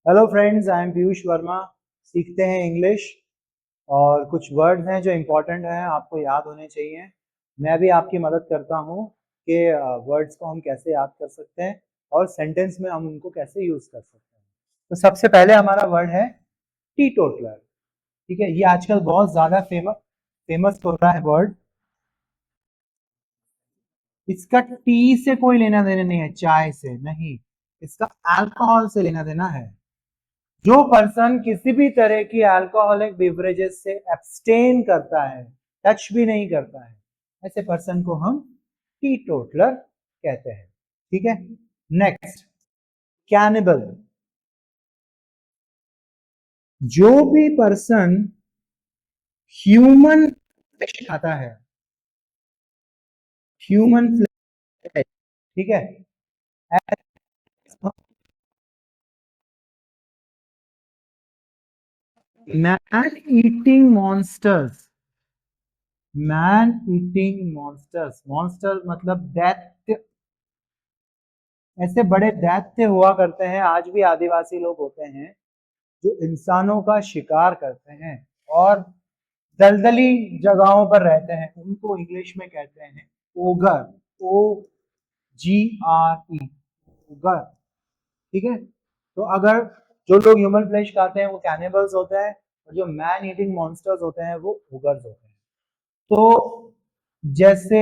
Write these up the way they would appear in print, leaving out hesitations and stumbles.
Hello friends, I am Piyush Verma. सीखते हैं English. और कुछ वर्ड्स हैं जो इम्पोर्टेंट हैं, आपको याद होने चाहिए। मैं भी आपकी मदद करता हूँ कि वर्ड्स को हम कैसे याद कर सकते हैं और सेंटेंस में हम उनको कैसे यूज कर सकते हैं। तो सबसे पहले हमारा वर्ड है टी टोटलर। ठीक है, ये आजकल बहुत ज्यादा फेमस हो रहा है वर्ड। इसका टी से कोई लेना देना नहीं है, चाय से नहीं, इसका अल्कोहल से लेना देना है। जो पर्सन किसी भी तरह की अल्कोहलिक बिवरेजेस से एब्सटेन करता है, टच भी नहीं करता है, ऐसे पर्सन को हम टी टोटलर कहते हैं। ठीक है। Next, cannibal. जो भी पर्सन ह्यूमन फ्लैश खाता है, ह्यूमन फ्लैश, ठीक है, man eating monsters. Man eating monsters, monster मतलब दैत्य। ऐसे बड़े दैत्य हुआ करते हैं, आज भी आदिवासी लोग होते हैं जो इंसानों का शिकार करते हैं और दलदली जगहों पर रहते हैं। उनको इंग्लिश में कहते हैं ओगर। OGRE, ogre. ठीक है। तो अगर जो लोग ह्यूमन फ्लेश खाते हैं वो कैनिबल्स होते हैं, और जो मैन ईटिंग मॉन्स्टर्स होते हैं वो ओगर्स होते हैं। तो जैसे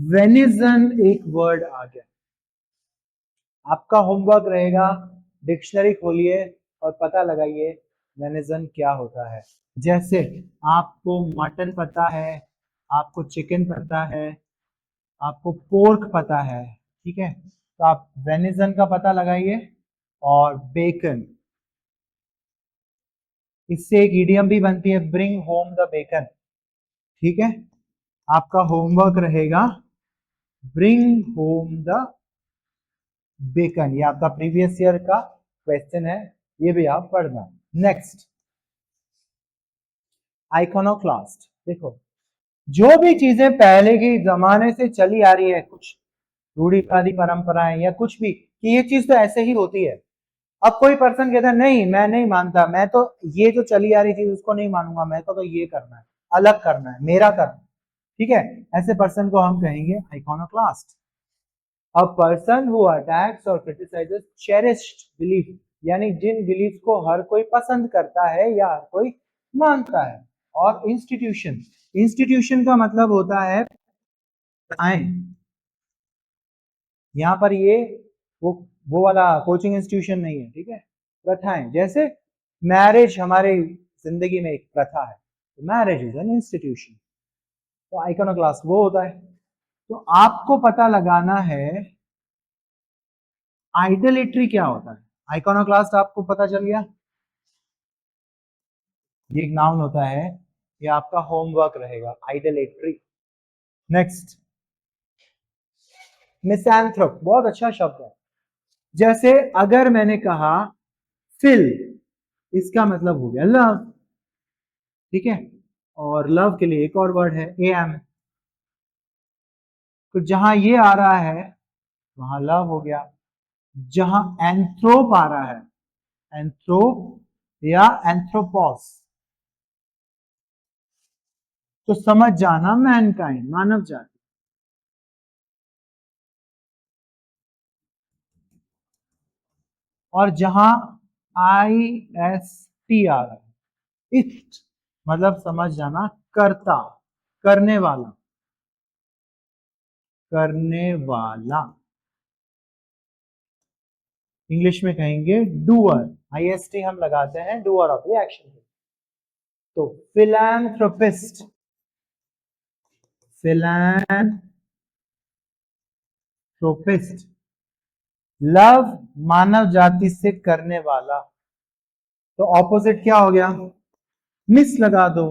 वेनिजन एक वर्ड आ गया, आपका होमवर्क रहेगा, डिक्शनरी खोलिए और पता लगाइए वेनिजन क्या होता है। जैसे आपको मटन पता है, आपको चिकन पता है, आपको पोर्क पता है, ठीक है, तो आप वेनिजन का पता लगाइए। और बेकन, इससे एक इडियम भी बनती है, ब्रिंग होम द बेकन। ठीक है, आपका होमवर्क रहेगा ब्रिंग होम द बेकन। ये आपका प्रीवियस ईयर का क्वेश्चन है, ये भी आप पढ़ना। Next, iconoclast. देखो, जो भी चीजें पहले के जमाने से चली आ रही है, कुछ रूढ़िवादी परंपराएं या कुछ भी, कि ये चीज तो ऐसे ही होती है। अब कोई पर्सन कहता है नहीं, मैं नहीं मानता, मैं तो ये जो चली आ रही चीज उसको नहीं मानूंगा, मैं तो ये करना है, अलग करना है, मेरा करना है। ठीक है, ऐसे पर्सन को हम कहेंगे iconoclast. A person who attacks और क्रिटिसाइजेस चेरिश्ड बिलीफ, यानी जिन बिलीफ को हर कोई पसंद करता है या हर कोई मानता है। और इंस्टीट्यूशन, इंस्टीट्यूशन का मतलब होता है प्रथाएं। यहाँ पर ये वो वाला कोचिंग इंस्टीट्यूशन नहीं है, ठीक है। प्रथाएं, जैसे मैरिज हमारे जिंदगी में एक प्रथा है, तो मैरिज इज एन इंस्टीट्यूशन। तो आइकोनोक्लास्ट वो होता है। तो आपको पता लगाना है आइडोलेट्री क्या होता है। आइकोनोक्लास्ट आपको पता चल गया, ये एक नाउन होता है, ये आपका होमवर्क रहेगा, आइडोलेट्री। नेक्स्ट, मिसैंथ्रोप, बहुत अच्छा शब्द है। जैसे अगर मैंने कहा फिल, इसका मतलब हो गया लव, ठीक है। और लव के लिए एक और वर्ड है एम। तो जहां ये आ रहा है वहां लव हो गया। जहां एंथ्रोप आ रहा है, एंथ्रोप या एंथ्रोपोस, तो समझ जाना मैनकाइंड, मानव जाति। और जहां IST आ रहा है, इट, मतलब समझ जाना कर्ता, करने वाला, करने वाला। इंग्लिश में कहेंगे डूअर। IST हम लगाते हैं डूअर ऑफ द एक्शन। तो फिलैंथ्रोपिस्ट, फिलैंथ्रोपिस्ट, लव मानव जाति से करने वाला। तो ऑपोजिट क्या हो गया, मिस लगा दो,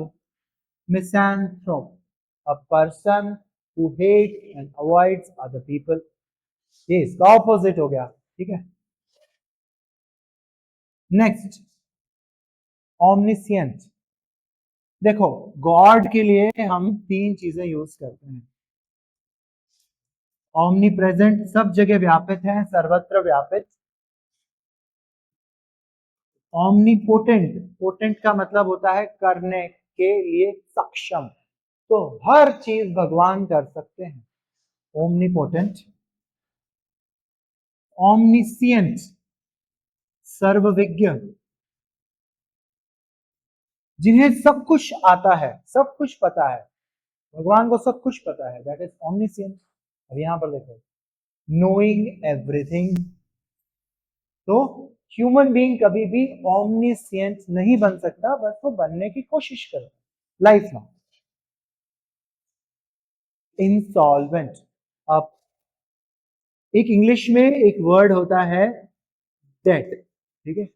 misanthrope, a person who hate and avoids other people, ये इसका ऑपोजिट हो गया। ठीक है। नेक्स्ट, ऑमनिसियंट। देखो, गॉड के लिए हम तीन चीजें यूज करते हैं। ओमनी प्रेजेंट, सब जगह व्यापित है, सर्वत्र व्यापित। ओमनीपोटेंट, पोटेंट का मतलब होता है करने के लिए सक्षम, तो हर चीज भगवान कर सकते हैं, ओमनीपोटेंट। ओमनिसियंट, सर्वविज्ञ, जिन्हें सब कुछ आता है, सब कुछ पता है, भगवान को सब कुछ पता है, दैट इज ओमनिसियंट। अब यहां पर देखो, नोइंग एवरीथिंग, तो ह्यूमन बीइंग कभी भी ओमनिसियंट नहीं बन सकता, बस वो बनने की कोशिश करे लाइफ में। इंसॉल्वेंट, अब एक इंग्लिश में एक वर्ड होता है डेट, ठीक है,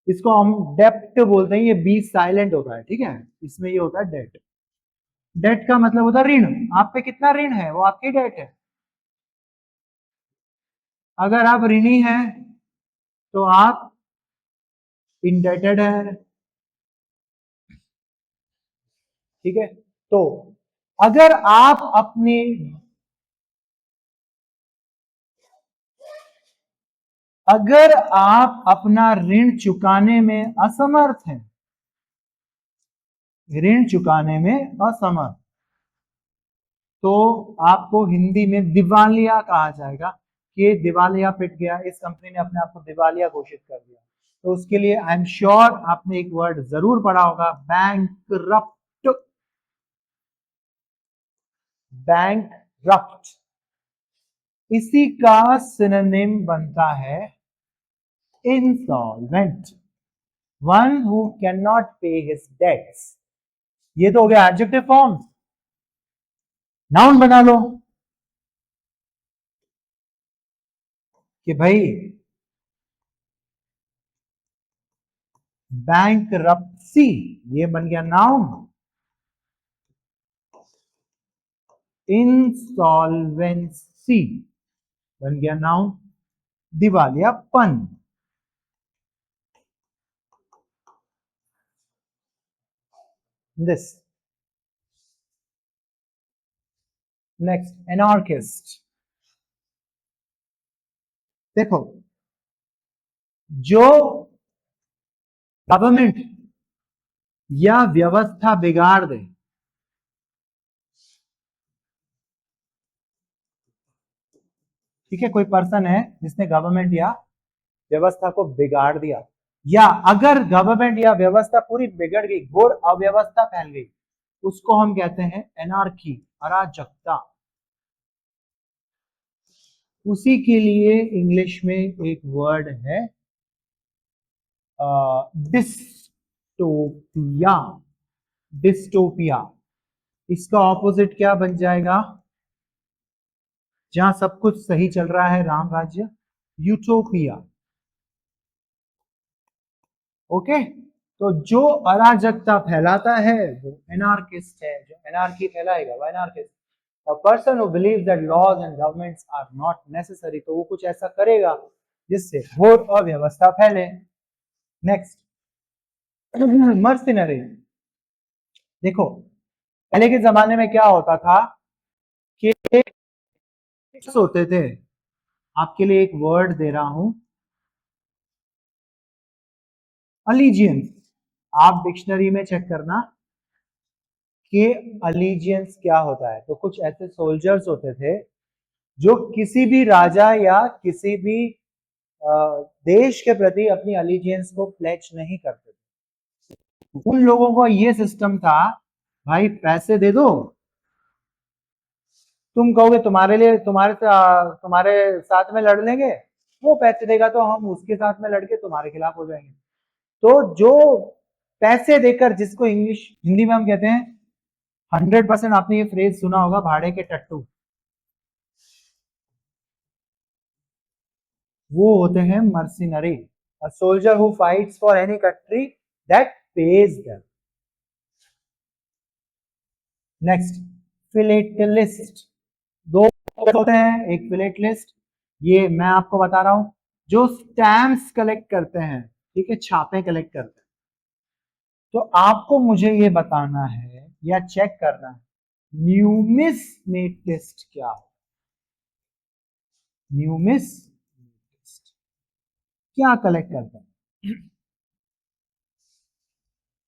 इसको हम डेप्ट बोलते हैं, ये बी साइलेंट होता है, ठीक है, इसमें ये होता है डेट। डेट का मतलब होता है ऋण, आप पे कितना ऋण है वो आपकी डेट है। अगर आप ऋणी हैं तो आप इंडेटेड है, ठीक है। तो अगर आप अपने, अगर आप अपना ऋण चुकाने में असमर्थ हैं, ऋण चुकाने में असमर्थ, तो आपको हिंदी में दिवालिया कहा जाएगा, कि दिवालिया पिट गया, इस कंपनी ने अपने आप को दिवालिया घोषित कर दिया। तो उसके लिए आई एम श्योर आपने एक वर्ड जरूर पढ़ा होगा, बैंकरप्ट, बैंकरप्ट, इसी का सिनोनिम बनता है insolvent, one who can not पे हिज डेट्स। ये तो हो गया एडजेक्टिव फॉर्म। नाउन बना लो कि भाई बैंकरप्सी, ये बन गया नाउन। इंसॉल्वेंसी बन गया नाउन। दिवालियापन, दिस। Next, anarchist. देखो, जो गवर्नमेंट या व्यवस्था बिगाड़ दे, ठीक है, कोई पर्सन है जिसने गवर्नमेंट या व्यवस्था को बिगाड़ दिया, या अगर गवर्नमेंट या व्यवस्था पूरी बिगड़ गई, घोर अव्यवस्था फैल गई, उसको हम कहते हैं एनार्की, अराजकता। उसी के लिए इंग्लिश में एक वर्ड है डिस्टोपिया, डिस्टोपिया। इसका ऑपोजिट क्या बन जाएगा, जहां सब कुछ सही चल रहा है, राम राज्य, यूटोपिया। ओके, तो जो अराजकता फैलाता है वो एनार्किस्ट है, जो एनार्की फैलाएगा वो anarchist. A person who believes that laws and governments are not necessary, तो वो कुछ ऐसा करेगा जिससे घोर अव्यवस्था फैले। Next, mercenary. देखो, पहले के जमाने में क्या होता था कि होते थे, आपके लिए एक वर्ड दे रहा हूं, अलीजियंस। आप डिक्शनरी में चेक करना कि अलीजियंस क्या होता है। तो कुछ ऐसे सोल्जर्स होते थे जो किसी भी राजा या किसी भी देश के प्रति अपनी अलीजियंस को प्लेज नहीं करते थे। उन लोगों का ये सिस्टम था, भाई पैसे दे दो, तुम कहोगे तुम्हारे लिए, तुम्हारे साथ में लड़ लेंगे, वो पैसे देगा तो हम उसके साथ में लड़के तुम्हारे खिलाफ हो जाएंगे। तो जो पैसे देकर, जिसको इंग्लिश हिंदी में हम कहते हैं, 100% आपने ये फ्रेज सुना होगा, भाड़े के टट्टू, वो होते हैं mercenary. A soldier who fights for any country that pays them. Next, philatelist. दो होते हैं, एक फिलेटलिस्ट, ये मैं आपको बता रहा हूं, जो स्टैम्प्स कलेक्ट करते हैं, ठीक है, छापे कलेक्ट करते हैं। तो आपको मुझे ये बताना है या चेक करना है न्यूमिस्मेटिस्ट क्या हो। न्यूमिस क्या कलेक्ट करता है?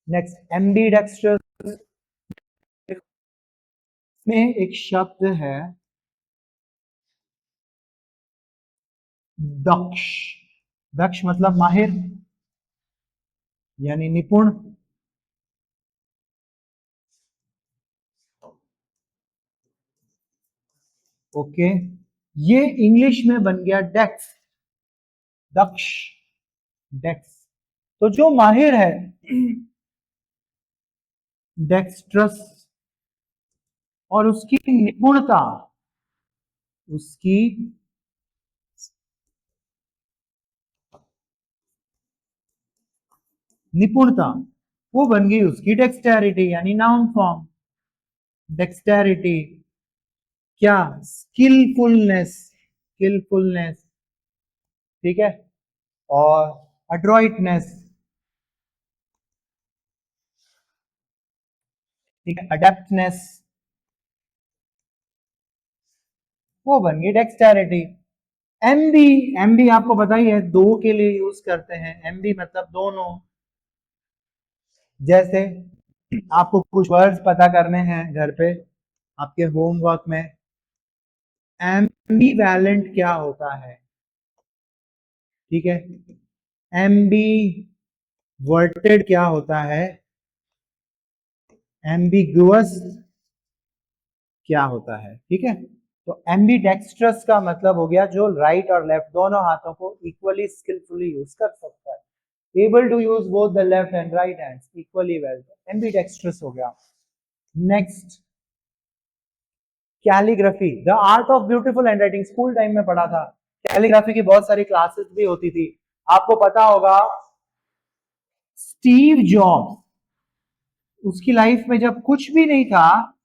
नेक्स्ट एम्बीडेक्स्ट्रस में एक शब्द है दक्ष। दक्ष मतलब माहिर यानी निपुण। ओके, ये इंग्लिश में बन गया डेक्स। दक्ष, डेक्स। तो जो माहिर है डेक्स्ट्रस, और उसकी निपुणता, उसकी निपुणता वो बन गई उसकी डेक्सटेरिटी, यानी नाउन फॉर्म। डेक्सटेरिटी क्या? स्किलफुलनेस, स्किलफुलनेस, ठीक है। और अड्रॉइटनेस, ठीक है, अडेप्टनेस, वो बन गई डेक्सटेरिटी। एमबी, एमबी आपको पता ही है, दो के लिए यूज करते हैं। एमबी मतलब दोनों। जैसे आपको कुछ वर्ड्स पता करने हैं घर पे आपके होमवर्क में, एम्बीवैलेंट क्या होता है, ठीक है। एम्बी वर्टेड क्या होता है, एम्बिगुअस क्या होता है, ठीक है। तो एम्बीडेक्स्ट्रस का मतलब हो गया जो राइट और लेफ्ट दोनों हाथों को इक्वली स्किलफुली यूज कर सकता है। Able to use both the left and right hands equally well, ambidextrous हो गया। Next calligraphy, the art of beautiful handwriting, school time में पढ़ा था। कैलीग्राफी की बहुत सारी क्लासेस भी होती थी। आपको पता होगा स्टीव जॉब्स, उसकी लाइफ में जब कुछ भी नहीं था,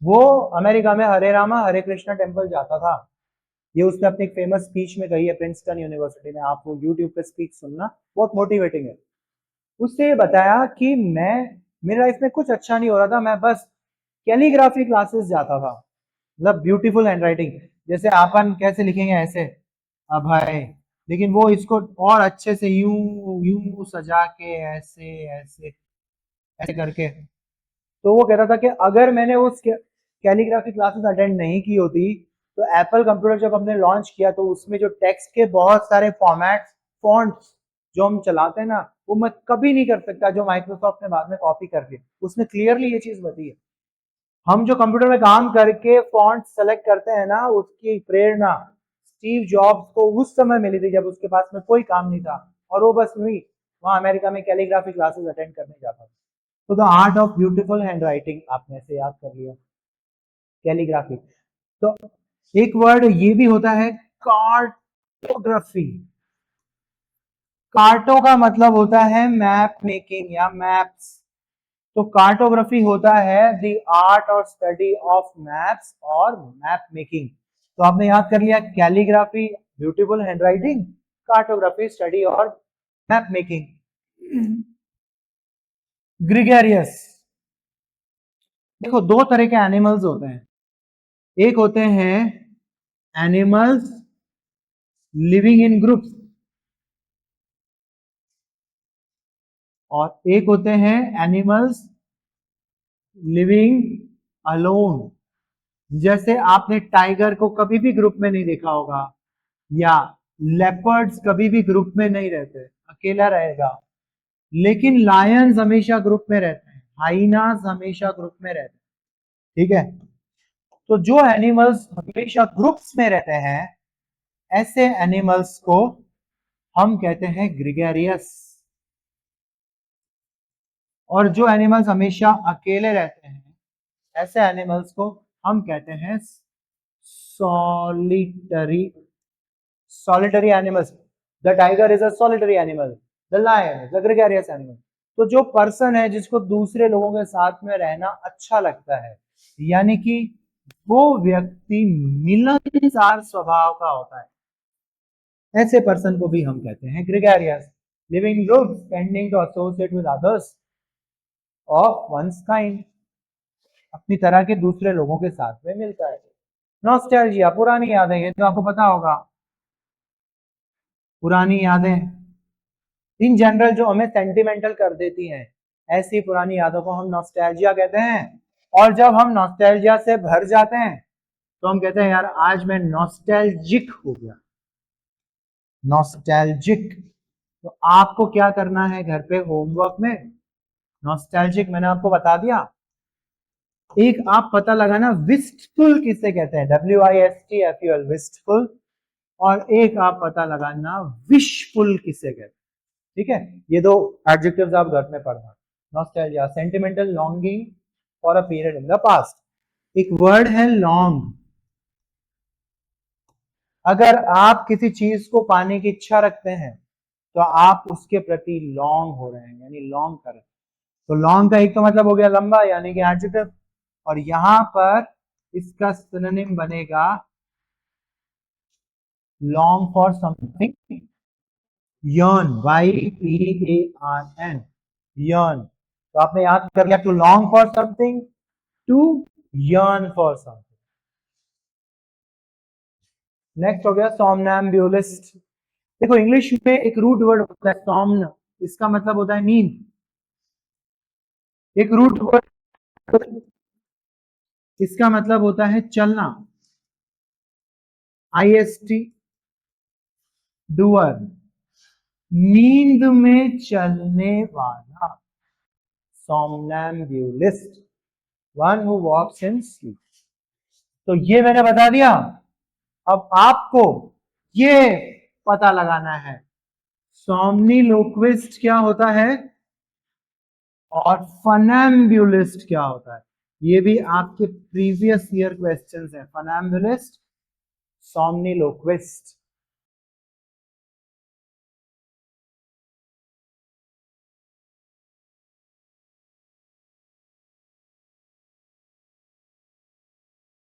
वो अमेरिका में हरे रामा हरे कृष्णा टेम्पल जाता था। ये उसने अपनी एक फेमस स्पीच में कही है प्रिंसटन यूनिवर्सिटी में, आप वो यूट्यूब पे स्पीच सुनना, बहुत मोटिवेटिंग है। उससे ये बताया कि मैं, मेरी लाइफ में कुछ अच्छा नहीं हो रहा था, मैं बस कैलीग्राफी क्लासेस जाता था, मतलब ब्यूटीफुल हैंडराइटिंग, जैसे आपन कैसे लिखेंगे ऐसे अभय, लेकिन वो इसको और अच्छे से यूं यूं सजा के ऐसे ऐसे ऐसे करके। तो वो कहता था कि अगर मैंने उस कैलीग्राफी क्लासेस अटेंड नहीं की होती, तो एप्पल कंप्यूटर जब हमने लॉन्च किया तो उसमें जो टेक्स्ट के बहुत सारे फॉर्मेट्स, फॉन्ट्स जो हम चलाते हैं ना, वो मैं कभी नहीं कर सकता जो माइक्रोसॉफ्ट ने बाद में कॉपी कर ली। उसने क्लियरली ये चीज बताई है। हम जो कंप्यूटर में काम करके फॉन्ट सेलेक्ट करते हैं ना, उसकी प्रेरणा स्टीव जॉब्स को उस समय मिली थी जब उसके पास में कोई काम नहीं था, और वो बस वही वहां अमेरिका में कैलीग्राफी क्लासेस अटेंड करने जाता था। तो the art of beautiful hand writing आपने ऐसे याद कर लिया, कैलीग्राफी। तो एक वर्ड ये भी होता है कार्टोग्राफी। कार्टो का मतलब होता है मैप मेकिंग या मैप्स। तो कार्टोग्राफी होता है द आर्ट और स्टडी ऑफ मैप्स और मैप मेकिंग। तो आपने याद कर लिया, calligraphy beautiful handwriting, cartography study और मैप मेकिंग। ग्रिगेरियस, देखो दो तरह के एनिमल्स होते हैं, एक होते हैं एनिमल्स लिविंग इन ग्रुप्स, और एक होते हैं एनिमल्स लिविंग अलोन। जैसे आपने टाइगर को कभी भी ग्रुप में नहीं देखा होगा, या लेपर्ड्स कभी भी ग्रुप में नहीं रहते, अकेला रहेगा। लेकिन लायंस हमेशा ग्रुप में रहते हैं, हाइनास हमेशा ग्रुप में रहते हैं, ठीक है। तो जो एनिमल्स हमेशा ग्रुप्स में रहते हैं, ऐसे एनिमल्स को हम कहते हैं ग्रिगेरियस। और जो एनिमल्स हमेशा अकेले रहते हैं, ऐसे एनिमल्स को हम कहते हैं solitary, solitary animals. The tiger is a solitary animal. The lion is a gregarious animal. तो जो पर्सन है जिसको दूसरे लोगों के साथ में रहना अच्छा लगता है, यानी कि वो व्यक्ति मिलनसार स्वभाव का होता है, ऐसे पर्सन को भी हम कहते हैं gregarious. Living groups tending to associate with others of one's kind, अपनी तरह के दूसरे लोगों के साथ में मिलता है। नॉस्टैल्जिया, पुरानी यादें, ये तो आपको पता होगा, पुरानी यादें इन जनरल जो हमें सेंटिमेंटल कर देती हैं, ऐसी पुरानी यादों को हम नॉस्टैल्जिया कहते हैं। और जब हम नॉस्टैल्जिया से भर जाते हैं तो हम कहते हैं यार आज मैं नॉस्टैल्जिक हो गया, नॉस्टैल्जिक। तो आपको क्या करना है घर पे होमवर्क में, नॉस्टैल्जिक मैंने आपको बता दिया। एक आप पता लगाना विस्टफुल किसे कहते हैं, WISTFUL, विस्टफुल। और एक आप पता लगाना विशफुल किसे कहते हैं। ठीक है, ये दो एडजेक्टिव्स आप घर में पढ़ना। Nostalgia, sentimental longing for a period in the past. एक वर्ड है लॉन्ग। अगर आप किसी चीज को पाने की इच्छा रखते हैं तो आप उसके प्रति लॉन्ग हो रहे हैं, यानी लॉन्ग कर रहे हैं। तो लॉन्ग का एक तो मतलब हो गया लंबा, यानी कि एडजेक्टिव। और यहां पर इसका सिनोनिम बनेगा long for something, yearn, YEARN, yearn. तो आपने याद कर लिया, to long for something, to yearn for something. Next हो गया सोमनैम्ब्यूलिस्ट। देखो इंग्लिश में एक रूट वर्ड होता है सोम्न, इसका मतलब होता है नींद। एक रूट वर्ड, इसका मतलब होता है चलना, IST, डूअर, नींद में चलने वाला, somnambulist, one who walks in sleep. तो ये मैंने बता दिया। अब आपको ये पता लगाना है सोमनीलोक्विस्ट क्या होता है और फनैम्ब्यूलिस्ट क्या होता है। ये भी आपके प्रीवियस ईयर क्वेश्चंस है, फनैम्ब्यूलिस्ट, सोमनीलोक्विस्ट।